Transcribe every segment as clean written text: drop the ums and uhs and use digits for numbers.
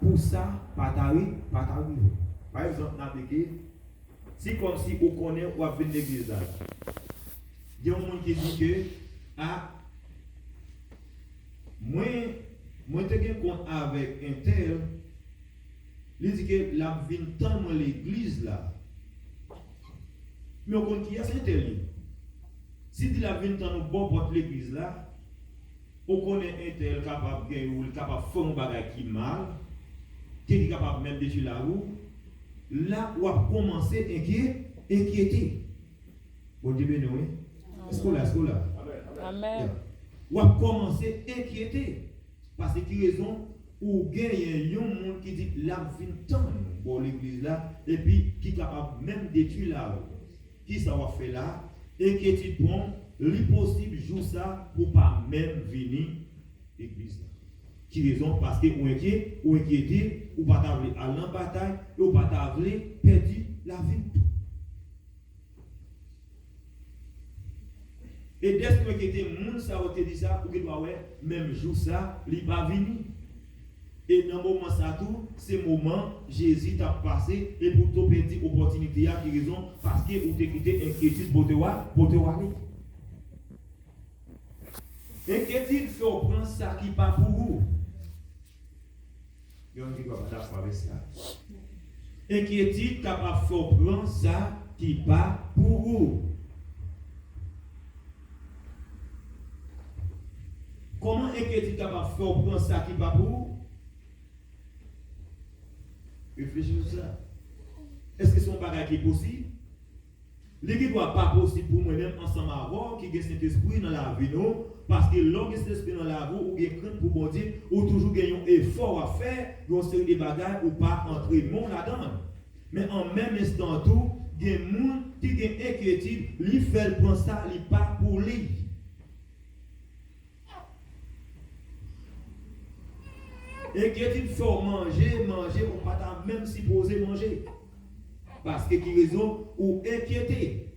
pour ça, pas t'arriver. Par exemple, c'est comme si on connaît ou a venir l'église là. Il y a un monde qui dit que, ah, moi, je compte avec un tel, il dit que la vie tant dans l'église là. Mais on compte qui a c'est tel. Si il a vie tant nous bon pour l'église là, on connaît un tel capable de ou capable de faire un bagage qui mal, qui est capable même de tuer la roue, là on va commencer à inquiéter. Bon Dieu béni, oui. Est-ce qu'on l'a? Amen. On va commencer à inquiéter. Parce que raison ou gagne un monde qui dit la vie tant pour l'église là, et puis qui est capable même de tuer la roue. Qui ça va faire là? Inquiétude bon, l'impossible joue ça pour pas même venir l'église. Qui raison? Parce que ou inquiété, ou pas t'avoir à la bataille, ou pas t'avoir perdu la vie. Et dès que inquiété, moun ça va te dire ça, pour que toi même jour ça, il va venir. Et dans le moment ça tout, c'est le moment Jésus t'a passé et pour te perdre l'opportunité à qui raison parce que vous t'es quitté inquiétude pour te voir. Inquiétude fait prendre ça qui pas pour vous. Il y a un qui doit pas d'accord avec ça. Inquiétude capable de faire prendre ça qui pas pour vous. Comment inquiétude capable de faire prendre ça qui pas pour vous? Réfléchissez sur ça. Est-ce que c'est un bagage qui est possible? L'équipe n'est pas possible pour moi-même ensemble avec qui a cet esprit dans la vie, non? Parce que l'homme qui a cet esprit dans la vie, ou qui crainte pour bon Dieu, ou toujours un effort à faire, dans une série de bagages, ou pas entrer mon là-dedans. Mais en même instant, tout, il y a des gens qui ont une inquiétude, lui fait prendre ça, il pas pour lui. Inquiétude faut manger, ou pas même supposé manger. Parce que qui raison ou inquiété.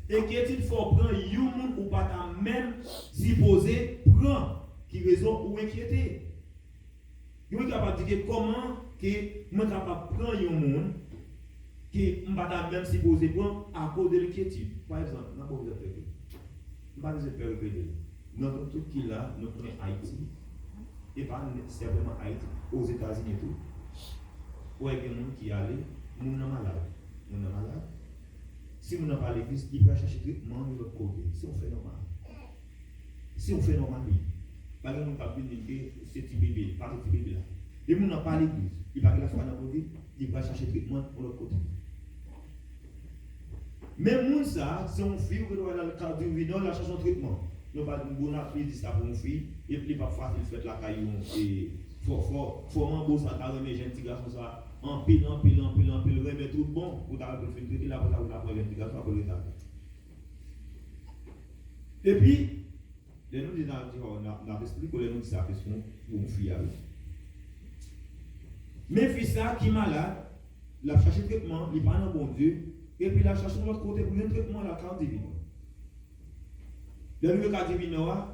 Inquiétude faut prendre yon ou pas même supposé prendre. Qui raison ou inquiété. Vous êtes capable de dire comment que moi capable de prendre yon monde qui pas même supposé prendre à cause de l'inquiétude. Par exemple, n'a pas besoin de faire. Pas besoin de faire. Dans tout qui là, nous prenons Haïti, et pas simplement Haïti, aux États-Unis et tout. Où est-ce que nous qui allons, nous sommes malades. Si nous n'avons pas l'église, il peut chercher traitement de l'autre côté. Si on fait normal. Par exemple, nous avons dit que c'est petit bébé, pas petit bébé là. Et nous n'avons pas l'église, il va la foi dans le côté, il va chercher traitement pour l'autre côté. Mais nous, ça, c'est un fille qui doit aller dans le cadre du vidéo, la chercher un traitement. Nous pas une bonne appli ça pour une fille et puis pas facile faire la caillou et faut m'embaucher ça dans mes jeunes petits garçons ça en pile remettre tout bon pour ta faire traiter la pour la pour les petits garçons pour l'état. Et puis les nous disons dans l'esprit que les nous ça fait pour une fille avec. Mais fille ça qui malade, la chercher traitement, il pas dans bon Dieu et puis la chercher de l'autre côté pour un traitement la carte divine. Le cas divin,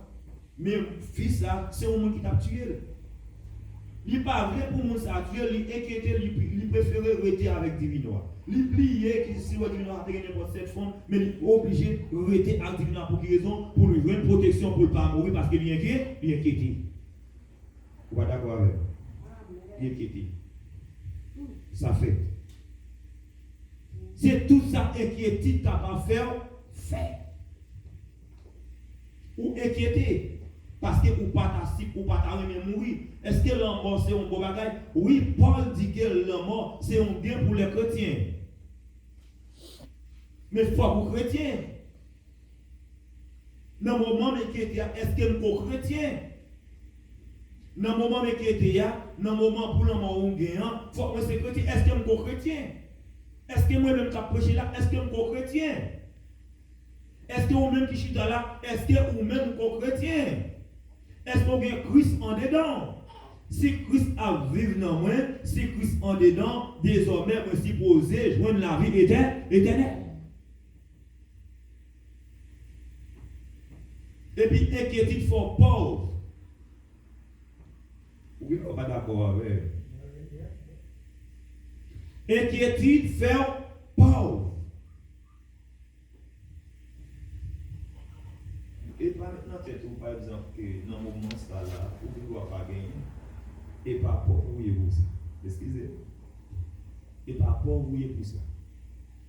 mais fils ça, c'est un monde qui t'a tué. Il n'est pas vrai pour mon ça tuer, il inquiété, il préfère rester avec divin. Il plié qui si le divin a gagné n'importe cette forme, mais il est obligé de rester avec divin pour quelle raison? Pour lui donner une protection pour ne pas mourir parce qu'il est inquiété. Vous êtes d'accord avec? Il est inquiété. Ça fait. C'est tout ça inquiétude que tu pas faire. Ou inquiété parce que ou pas mourir. Est-ce que la mort c'est un bon bagage? Oui, Paul dit que la mort c'est un bien pour les chrétiens. Mais faut pour chrétiens. Dans le moment inquiété, est-ce que nous chrétien? Dans le moment inquiété, dans le moment pour le mort on gagne, faut que c'est chrétien. Est-ce que nous chrétien? Est-ce que moi même qui prêcher là, est-ce que nous chrétien? Est-ce que vous-même qui chita là, est-ce que vous-même chrétien? Est-ce qu'on a Christ en dedans? Si Christ a vécu dans moi, si Christ en dedans, désormais, je suis supposé joindre la vie éternelle. Et puis, inquiétude fort pauvre. Oui, on n'est pas d'accord avec. Inquiétude fait pauvre. Et pas maintenant, c'est tout, par exemple, que dans le moment ça là, vous ne doit pas gagner. Et pas pauvre, oui, pour ça. Excusez. Et pas pauvre, oui, pour ça.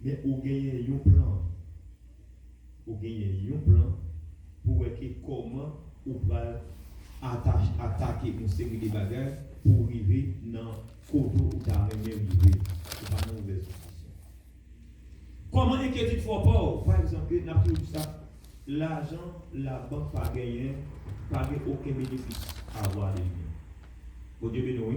Mais vous gagnez un plan. Vous gagnez un plan pour voir comment vous pouvez attaquer une série de bagages pour arriver dans le côté où vous avez arrivé. C'est pas une mauvaise position. Comment inquiétude faut pas? Par exemple, n'a plus ça. L'argent, la banque pas gagné, pas aucun bénéfice à avoir de lui. Au Dieu béni, oui.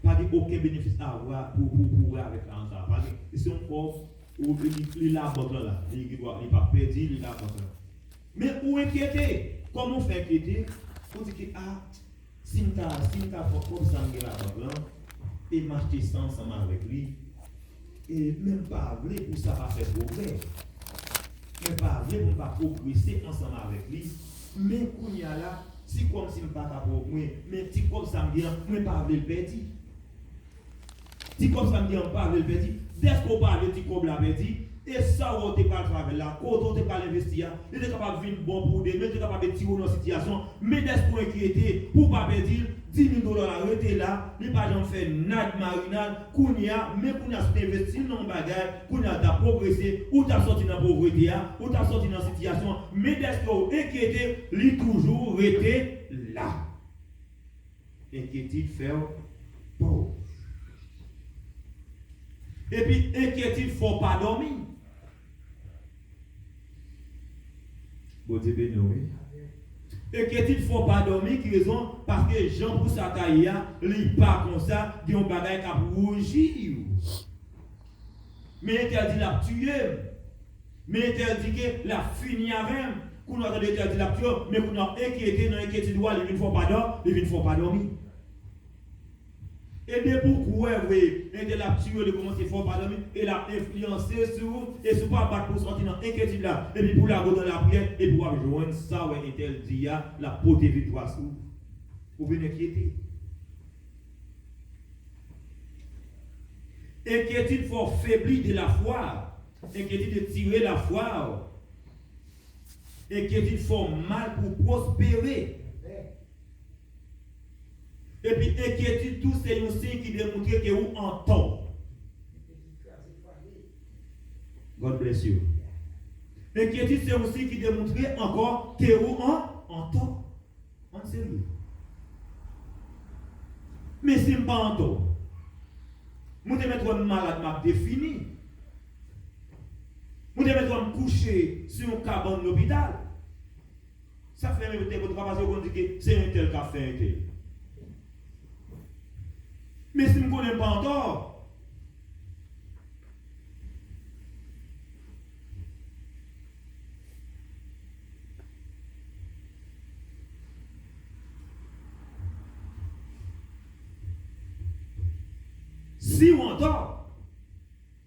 Pas aucun bénéfice à avoir pour avec l'argent. Parce que si on pauvre, ou il la banque là, il va perdre, il la banque là. Mais où inquiéter? Comment faire inquiéter? On dit que si je n'ai pas comme ça, la banque là, et m'acheter ça ensemble avec lui, et même pas vrai pour ça va faire progrès. Mais pas vrai pour pas progresser ensemble avec lui. Mais qu'on y a là, si comme si je ne pas progresser, mais si comme ça me dit, je ne pas le perdre. Si comme ça me dit, on parle le perdre. Dès qu'on parle de comme la perdre, et ça, on ne peut pas travailler là, quand on ne peut pas investir, il est capable de venir bon pour des, mais il est capable de tirer dans la situation, mais dès qu'on inquiéter, pour ne pas perdre, 10 000 $ arrêté là, il pas jamais fait nade marinade, qu'on y a, mais qu'on a investi dans le bagage, qu'on a progressé, ou t'as sorti dans la pauvreté, ou t'as sorti dans la situation, mais dès qu'on inquiéter, il toujours été là. Inquiétude faire pauvre. Et puis, inquiétude, il ne faut pas dormir. Bon Dieu béni, oui. Inquiétude, il ne faut pas dormir, qui raison? Parce que Jean pour sa taille, il pas comme ça, il y a un bagage qui a rougir. Mais interdit la tuer. Mais interdit que la finir avec. Qu'on a interdit la tuer, mais qu'on a inquiété dans l'inquiétude, il ne faut pas dormir, il ne faut pas dormir. Et de beaucoup, oui, et la tuer, de commencer fort par dormir, et la influencer sur vous, et sur pas battre pour sortir dans l'inquiétude là, et puis pour la go dans la prière, et pour rejoindre ça, ouais, et tel dit, la pote victoire sur vous. Vous venez inquiéter. Inquiétude, il faut faiblir de la foi. Inquiétude de tirer la foi. Inquiétude, il faut mal pour prospérer. Et puis, inquiétude, tout c'est un signe qui démontre que vous en tort. God bless you. Inquiétude, c'est un signe qui démontre encore que vous en tort. En sérieux. Mais si je ne suis pas en tort, je vais mettre malade, m'a défini. Je vais mettre coucher sur un cabane de l'hôpital. Ça fait même votre travail, on dit que c'est un tel qui a fait un tel. Mais si je ne connais pas encore, si on entend,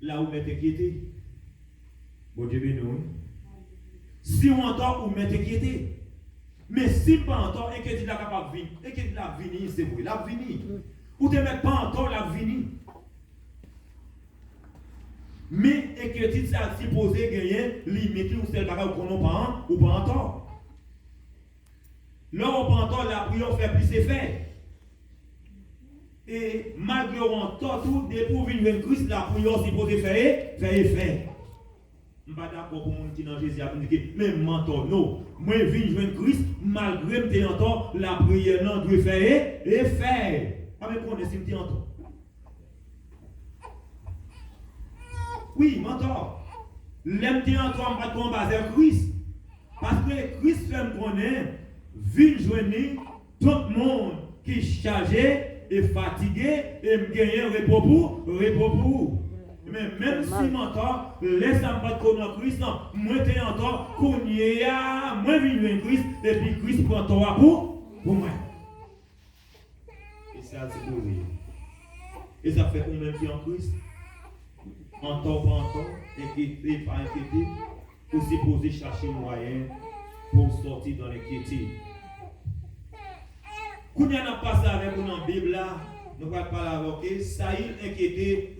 là où m'est inquiété, bon Dieu béni, si on entend, où m'est inquiété. Mais si on pas entend, inquiétude là capable de venir, inquiétude là venir, c'est vrai, là venir. Ou ne mettre pas encore la venue. Mais inquiétude, ça supposé gagner limite ou celle qu'on n'a pas ou pas encore. Là, on pas encore la prière fait plus effet. Et malgré on tort tout, dès pour venir Christ, la prière supposé faire effet. Je ne suis pas d'accord pour mon qui dans Jésus a dit mais mentor, non. Moi, je viens joindre Christ, malgré que je entends la prière, non, doit faire effet. Avec quoi on est cimetière en temps? Oui, mentor. L'MT en temps, on va combattre Christ. Parce que Christ fait me connaître, vient joindre tout le monde qui est chargé et fatigué et me gagne repos pour. Mais même si mentor, laisse-moi pas de connaître Christ, moi t'es en temps, qu'on y a, moi viens joindre Christ, et puis Christ prend toi pour moi. Ça c'est posé. Et ça fait combien qui en Christ? En temps par en temps, inquiété, pas inquiété, aussi poser chercher un moyen pour sortir dans l'inquiétude. Quand on a passé avec nous dans la Bible, là, nous allons parler avec Saïl inquiété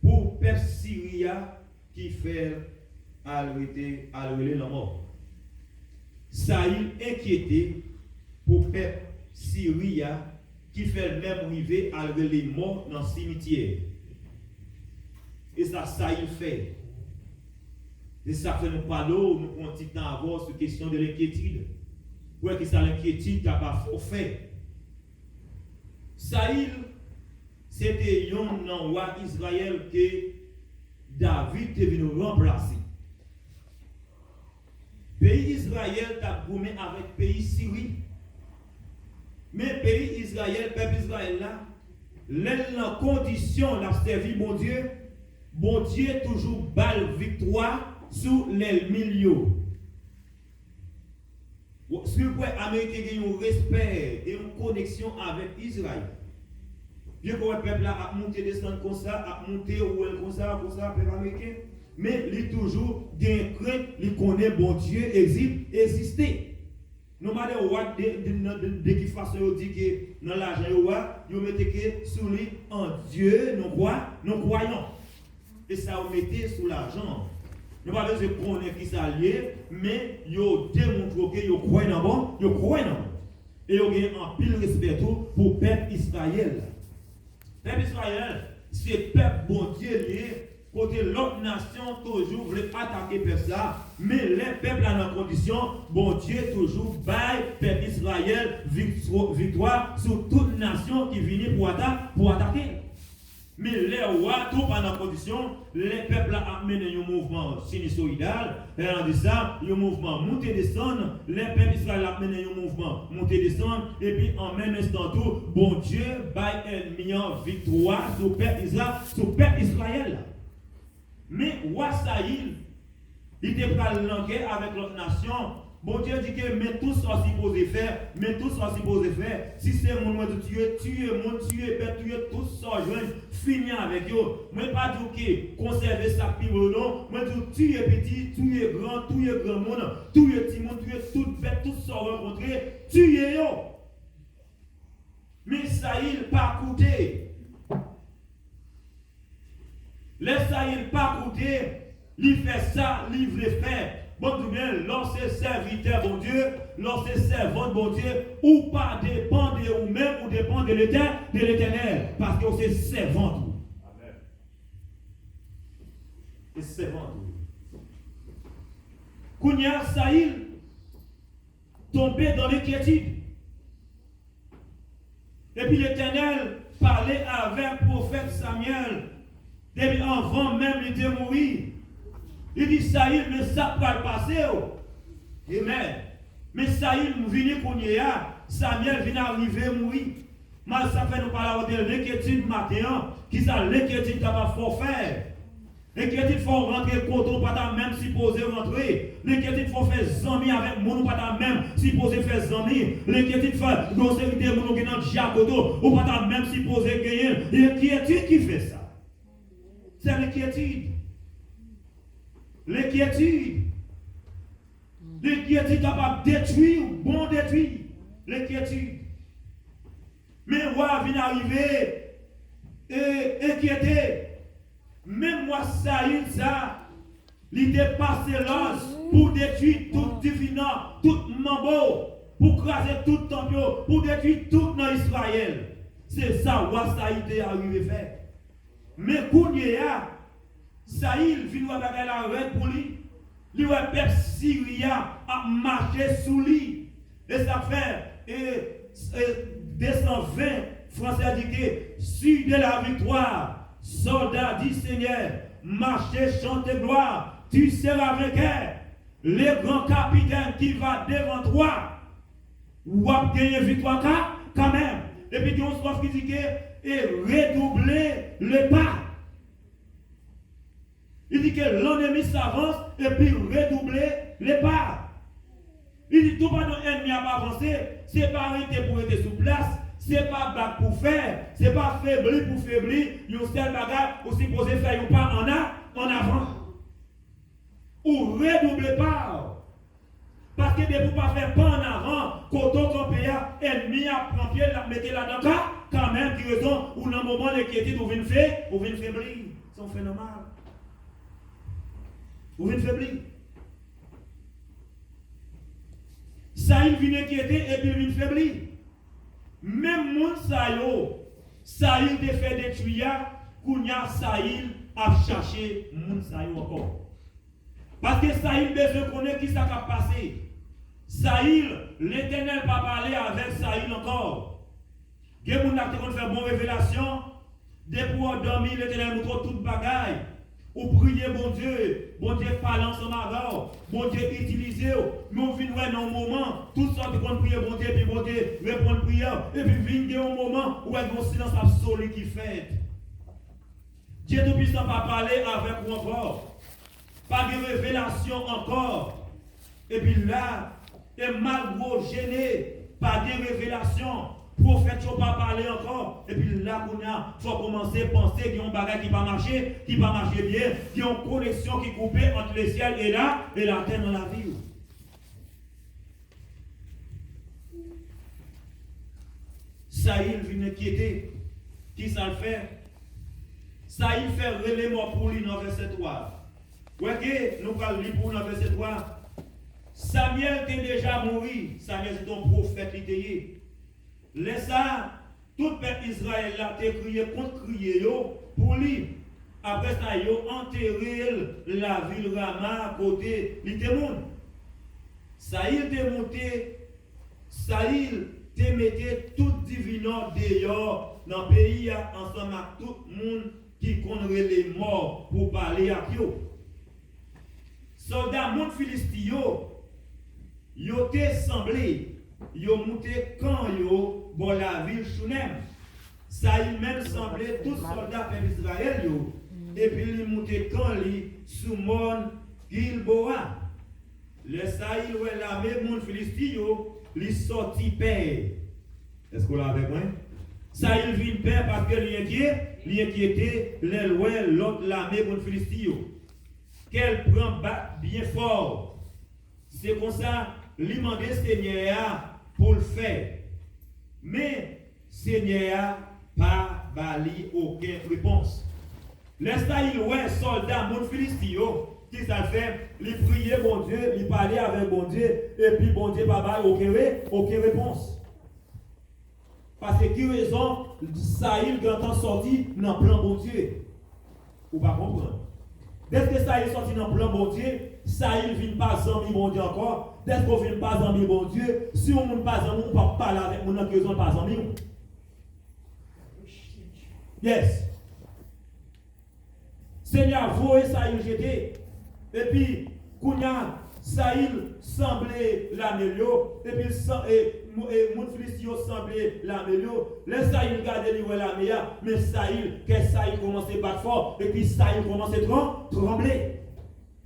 pour peuple Syria qui fait arrêter la mort. Saïl inquiété pour peuple Syria qui fait même arriver à les morts dans le cimetière. Et ça, Saïl fait. Et ça fait nous parler, nous prenons un petit temps à voir sur la question de l'inquiétude. Pour que ça l'inquiétude n'a pas fait. Saïl, c'était un roi Israël que David est venu remplacer. Le pays Israël t'a gommé avec le pays Syrie. Mais le pays Israël, le peuple Israël là, la condition l'a servi bon Dieu toujours balle victoire sous les milieux. Si vous pouvez Américain a un respect et une connexion avec Israël. Bien que le peuple a monté descendre comme ça, a monté comme ça, peuple américain. Mais il toujours bien crainte, il connaît bon Dieu exister. Normalement, de qui façon il dit que dans l'argent, il mettez que sous lui en Dieu, nous croyons. Et ça, vous mettez sous l'argent. Nous ne pouvons pas besoin de connaître qui s'allie, mais il démontre que vous croyez dans bon, vous croyez dans bon. Et vous avez un pile respect pour le peuple Israël. Le peuple Israël, c'est le peuple bon Dieu lié. Côté l'autre nation toujours voulait attaquer personne, mais les peuples dans condition, bon Dieu toujours baille peuple Israël victoire sur toute nation qui vient pour attaquer. Mais les rois, tout pendant condition, les peuples amené un mouvement sinusoïdal, et on dit ça, un mouvement monter-descendre, les peuples Israël amené un mouvement monter-descendre, et puis en même instant tout, bon Dieu baille ennemi en victoire sur le peuple Israël. Mais roi Saïl, il était prêt à languer avec l'autre nation. Bon Dieu dit que mais tout ça supposé faire, Si c'est mon nom de tuer, tout ça, je finis avec eux. Moi pas dire que conserver sa pire non, moi dire tuer petit, tuer grand monde, tuer petit monde, tuer toute bête, tout ça rencontrer, tuer yo. Mais Saïl pas coûté. Les Saïl pas coûté, il fait ça, il veut faire. Bon, tout bien, lorsque serviteur, bon Dieu, lorsque servant, bon Dieu, ou pas dépend de vous-même, ou dépend de l'Éternel, parce que c'est servant. Amen. C'est servant. Kounia Saïl tombé dans l'inquiétude. Et puis l'Éternel parlait avec le prophète Samuel. Depuis avant même il était mort. Il dit Saïl, mais ça va le passer. Amen. Mais Saïl vient qu'on y a, Samuel vient arriver mourir. Mais ça fait nous parler de l'inquiétude matin, qui ça l'inquiétude capable de faire. L'inquiétude faut rentrer le coton, pas même supposé rentrer. L'inquiétude faut faire zami avec mon pas même supposé faire zami. L'inquiétude faut grossérité mon qui dans jacoto, ou pas même supposé gagner. L'inquiétude qui fait ça. C'est l'inquiétude. L'inquiétude capable de détruire ou bon détruire. L'inquiétude. Mais roi vient arriver et inquiété. Même moi, Saïl, ça, il dépasse l'os pour détruire tout divinant, tout mambo, pour craser tout temple, pour détruire tout dans Israël. C'est ça, roi Saïl est arrivé à faire. Mais Kounia, Saïl vient avec la reine pour lui. Le peuple syrien a marché sous lui. Et ça fait 220 Français dit que sur de la victoire, soldats du Seigneur, marchez, chantez gloire, tu seras vainqueur. Le grand capitaine qui va devant toi, ou va gagner victoire quand même. Et puis il y a une soif qui dit que et redoubler le pas. Il dit que l'ennemi s'avance et puis redoubler les pas. Il dit tout pas notre ennemi à avancer, c'est pas arrêter pour être sous place, c'est pas bac pour faire, c'est pas faiblir pour faiblir, il y a un seul bagage ou supposé faire ou pas en avant. Ou redoubler pas. Parce que de vous pas faire pas en avant, quand on campé, ennemi a pris pied, la mettez là dans quand même, qui raison, ou dans le moment l'inquiétude, vous venez faire, vous venez faiblir. C'est un phénomène. Vous venez faiblir. Ça, il vient inquiéter et puis il vient faiblir. Même moun ça il te fait détruire, kounya ça il a cherché moun ça encore. Parce que ça il besoin connaître qui ça va passer. Ça il l'Éternel va parler avec ça il encore. Que moun a faire bonne révélation, depuis pour dormir l'Éternel montre toute bagaille. Ou prier bon Dieu parle ensemble avec bon Dieu utilise, nous venons dans un moment, tout ça qu'on prie bon Dieu, puis bon Dieu répond prière, et puis vient un moment où il y a un silence absolu qui fait. Dieu Tout-Puissant va parler avec vous encore, pas de révélation encore, et puis là, et malgré gêné, pas de révélation. Prophète ne pas parler encore. Et puis là, il faut commencer à penser qu'il y a un bagage qui va marcher bien, qu'il y a une connexion qui est coupée entre le ciel et la terre dans la vie. Ça, il vient inquiéter. Qui ça le fait? Ça, il fait relément pour lui dans verset 3. Vous voyez, nous allons lire pour dans verset 3. Samuel était déjà mort. Samuel c'est un prophète littéraire. Laisse ça, tout peuple Israël a crié contre crié pour lui. Après ça, ils ont enterré la ville Rama à côté de Litemoun. Saïl te monté, Saïl te mettait tout divinant dehors dans le pays ensemble avec tout le monde qui connaît les morts pour parler à eux. Soldats, moun Philistio, yo te semblé, yo monté quand yo bon la ville Shunem. Ça il même semblait tous soldats d'Israël yo. Et puis il monté quand li sous mon Gilboa. Le Saïl ouais l'armée moun Philistie yo, li sorti paix. Est-ce qu'on l'a avec moi? Ça il vient paix parce que li inquiété les loin l'autre l'armée moun Philistie yo. Qu'elle prend bien fort. C'est comme ça li mandé Seigneur pour le faire. Mais Seigneur pas bali aucune réponse. Laisse il ouais soldat mon Philistio qui ça fait, il prier bon Dieu, il parler avec bon Dieu et puis bon Dieu pas bali aucune réponse. Parce que qui raison Saïl quand sorti dans plan bon Dieu. Ou pas comprendre. Dès que Saïl sorti dans plan bon Dieu, Saïl vient pas zami bon Dieu encore. Dès qu'on ne vient pas zami bon Dieu, si on ne pas zami, on ne peut pas parler avec mon qui ne pas zami. Yes. Seigneur, vous et Saïl jeté. Et puis, Kounia, Saïl semblait l'améliorer. Et puis, mon Philistio semblait l'améliorer. Le Saïl regardait l'améliorer. Mais Saïl, Saïl commençait à battre fort. Et puis, Saïl commençait à trembler.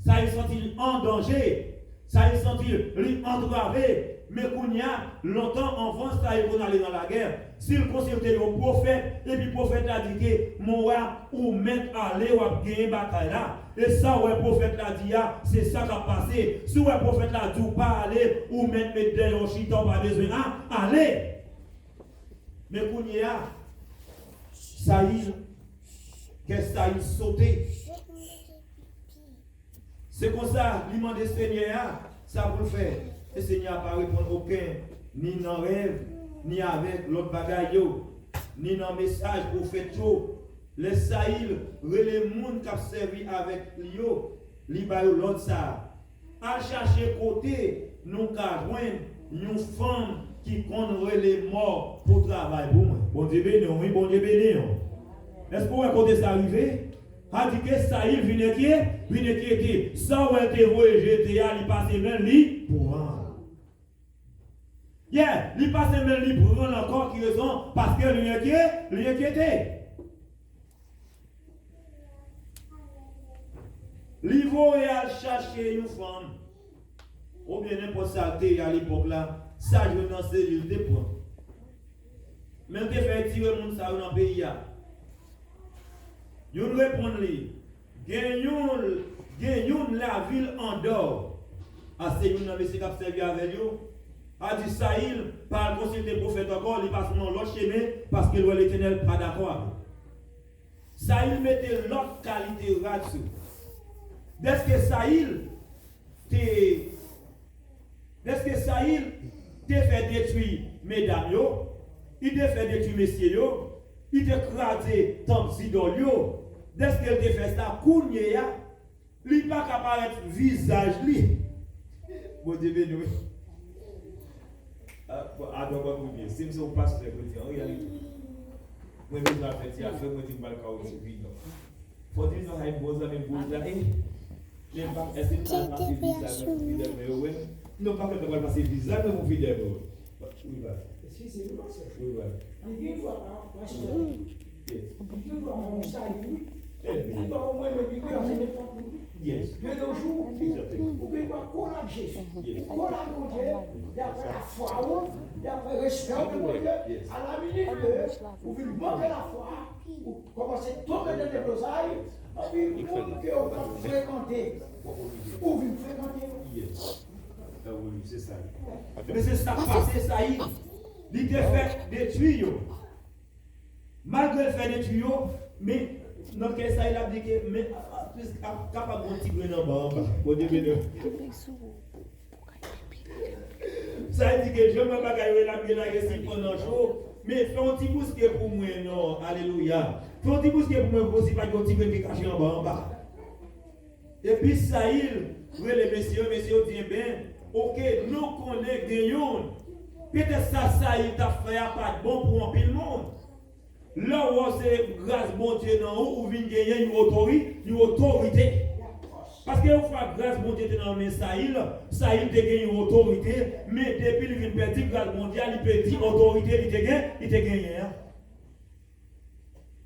Saïl sentit en danger. Ça il sentit lui entravé, mais Kounia, longtemps avant ça il allait dans la guerre. S'il consultait le prophète, et puis le prophète a dit que mon roi ou mettre aller ou gagner bataille là. Et ça, ouais, le prophète l'a dit, c'est ça qui a passé. Si le prophète l'a dit pas aller ou mettre derrière le chiton, pas besoin, allez. Mais Kounia, ça qu'est-ce que ça il sauté. C'est comme ça, il demande au Seigneur, ça pour le faire. Le Seigneur n'a pas répondu aucun, ni dans le rêve, ni avec l'autre bagaille, ni dans le message prophète. Les Saïl, les gens qui ont servi avec lui, ils ont l'autre ça. À chercher côté, nous avons une femme qui connaît les morts pour travailler pour moi. Bon Dieu béni, oui, bon Dieu béni. Est-ce que vous avez ça arrivé? A dit que Saïl vient inquiéter. Ça où elle te voit jeter, il passe même lui pour rendre. Yeah, il passe même lui pour rendre encore qui raison parce que lui inquiété. Il va chercher une femme. Ou bien n'importe saleté à l'époque là, ça je dans ces îles de point. Même te fait tirer mon ça dans le pays. Vous répondez, gagnons la ville en dehors. assez une dans monsieur qui a servi avec eux. A dit Saïl, par consulter le prophète encore, il passe dans l'autre chemin parce que l'Éternel pas d'accord. Saïl mettait l'autre qualité là-dessus. Dès que Saïl te fait détruire mesdames, il te fait détruire messieurs, il te crasé tant idoles, dès qu'il te fait ça, il n'est pas capable de visage. Bon Dieu béni. Si je suis pasteur chrétien, regardez. Moi, je vais faire ça, je vais faire ça. Faut dire que nous avons besoin de est-ce que tu as passé visage non, pas que tu vas passer visage, mais mon fidèle. Oui, voilà. Si, c'est une chose. Oui, voilà. Il doit yes. De nos jours, vous pouvez voir courage Jésus. Courage mon Dieu, d'après la foi, d'après le respect de mon Dieu, à la minute que vous voulez manquer la foi, vous commencez à tomber dans les brosailles, et puis vous que vous fréquentez. Vous voulez fréquenter. Oui, c'est ça. Mais c'est ça passé, ça y est. Il te fait détruire. Malgré le fait détruire, mais dans quel cas il a dit que, mais capable de petit grain en bas, au début de. Ça dit que je ne vais pas gagner la guerre pendant chaud, mais fais un petit bousquet pour moi, non, alléluia. Fais un petit bousquet pour moi, aussi pas un petit grain qui caché en bas. Et puis Saïl, oui, les messieurs disent bien, ok, nous connaissons gagnons. Peut-être ça, il t'a fait pas de bon pour un pile monde. Là où c'est grâce bon Dieu dans haut, ou vient gagner une autorité. Parce que vous faites grâce bon Dieu dans le Saïl te gagne une autorité, mais depuis qu'il vient perdre grâce mondiale, il peut dire autorité, il te gagne.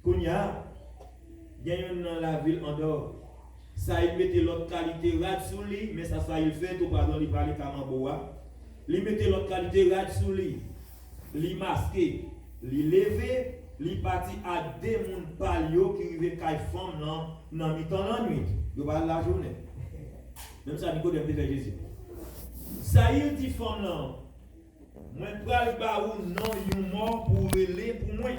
Kounia, gagne dans la ville en dehors. Ça il mettait l'autre qualité là-dessous lui, mais ça il fait tout pardon, il parle Kamamboa. Il mettait l'autre qualité là-dessous lui. Il masqué, il levé, il parti à des moun palio qui rive kay femme dans mi-temps la nuit. Il va la journée. Même ça Nicodème te fait Jésus. Ça il dit femme là. Moi pral ba ou non yon mort pour relé pour moi.